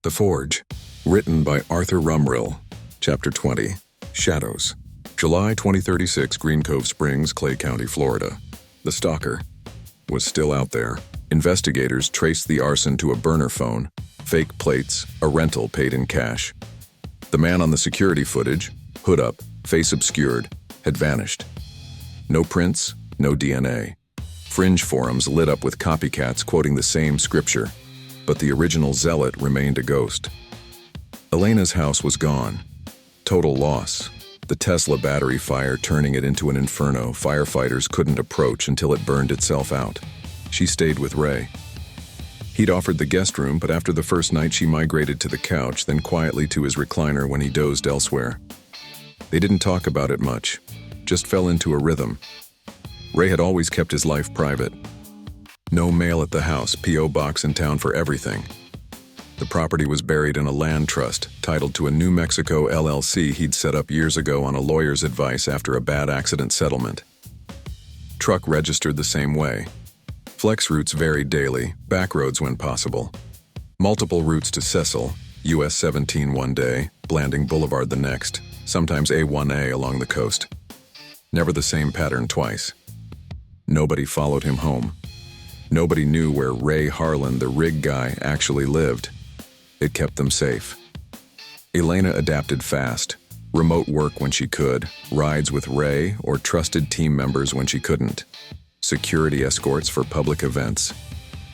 The Forge, written by Arthur Rumrill. Chapter 20, Shadows. July 2036, Green Cove Springs, Clay County, Florida. The stalker was still out there. Investigators traced the arson to a burner phone, fake plates, a rental paid in cash. The man on the security footage, hood up, face obscured, had vanished. No prints, no DNA. Fringe forums lit up with copycats quoting the same scripture, but the original zealot remained a ghost. Elena's house was gone. Total loss. The Tesla battery fire turning it into an inferno firefighters couldn't approach until it burned itself out. She stayed with Ray. He'd offered the guest room, but after the first night she migrated to the couch, then quietly to his recliner when he dozed elsewhere. They didn't talk about it much, just fell into a rhythm. Ray had always kept his life private. No mail at the house, P.O. box in town for everything. The property was buried in a land trust, titled to a New Mexico LLC he'd set up years ago on a lawyer's advice after a bad accident settlement. Truck registered the same way. Flex routes varied daily, back roads when possible. Multiple routes to Cecil, US 17 one day, Blanding Boulevard the next, sometimes A1A along the coast. Never the same pattern twice. Nobody followed him home. Nobody knew where Ray Harlan, the rig guy, actually lived. It kept them safe. Elena adapted fast. Remote work when she could, rides with Ray or trusted team members when she couldn't. Security escorts for public events.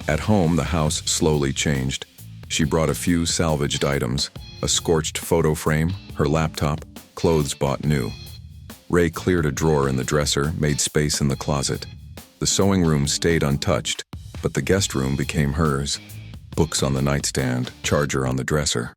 At home, the house slowly changed. She brought a few salvaged items, a scorched photo frame, her laptop, clothes bought new. Ray cleared a drawer in the dresser, made space in the closet. The sewing room stayed untouched, but the guest room became hers. Books on the nightstand, charger on the dresser.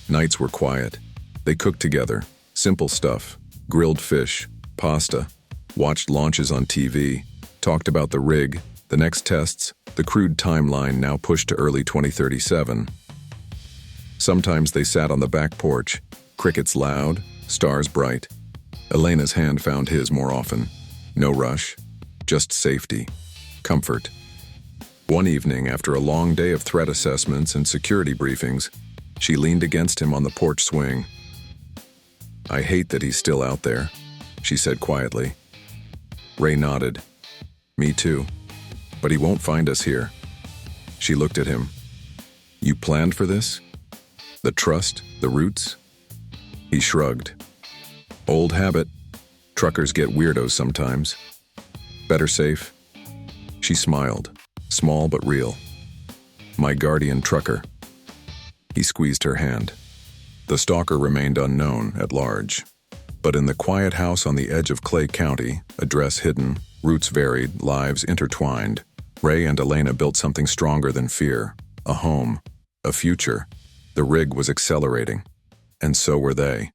Nights were quiet. They cooked together, simple stuff, grilled fish, pasta, watched launches on TV, talked about the rig, the next tests, the crude timeline now pushed to early 2037. Sometimes they sat on the back porch, crickets loud, stars bright. Elena's hand found his more often. No rush. Just safety, comfort. One evening, after a long day of threat assessments and security briefings, she leaned against him on the porch swing. "I hate that he's still out there," she said quietly. Ray nodded. "Me too. But he won't find us here." She looked at him. "You planned for this? The trust, the roots?" He shrugged. "Old habit. Truckers get weirdos sometimes. Better safe." She smiled, small but real. "My guardian trucker." He squeezed her hand. The stalker remained unknown at large. But in the quiet house on the edge of Clay County, address hidden, roots varied, lives intertwined, Ray and Elena built something stronger than fear. A home, a future. The rig was accelerating, and so were they.